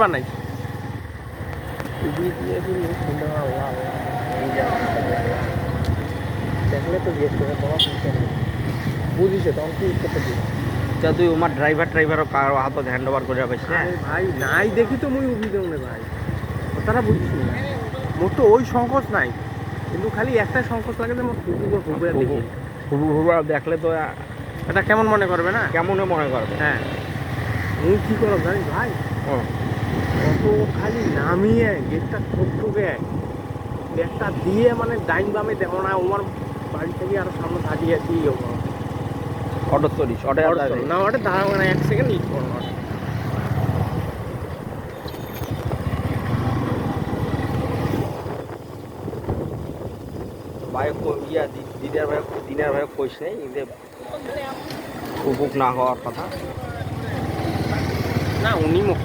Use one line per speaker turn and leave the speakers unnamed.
বানাই দেখলে তো জিজ্ঞেস করে তোমার বুঝিস তখন কি করতে দিই
তুই আমার ড্রাইভার কারো হাতত হ্যান্ড ওভার করে পাইছ না
ভাই নাই দেখি তো মুই অভিযোগ নেই ভাই তারা বুঝিস না মোর তো ওই সংকোচ নাই কিন্তু খালি একটা সংকোচ লাগে যে মোর
হুবু দেখলে তো
এটা কেমন মনে করবে না
কেমন মনে করবে।
হ্যাঁ মুই কী করব জানি ভাই অত খালি নামিয়ে গেটটা ঠুকে একটা দিয়ে মানে ডাইন বামে দেখো না আমার বাড়ি থেকে আরো সামনে দাঁড়িয়ে আছি
অটো চলিস
না ওটা দাঁড়াবো না 1 সেকেন্ড লিট করো না
ভাই দিনের ভাই কইস নেই যে উপভোগ না হওয়ার কথা
না উনি মুখ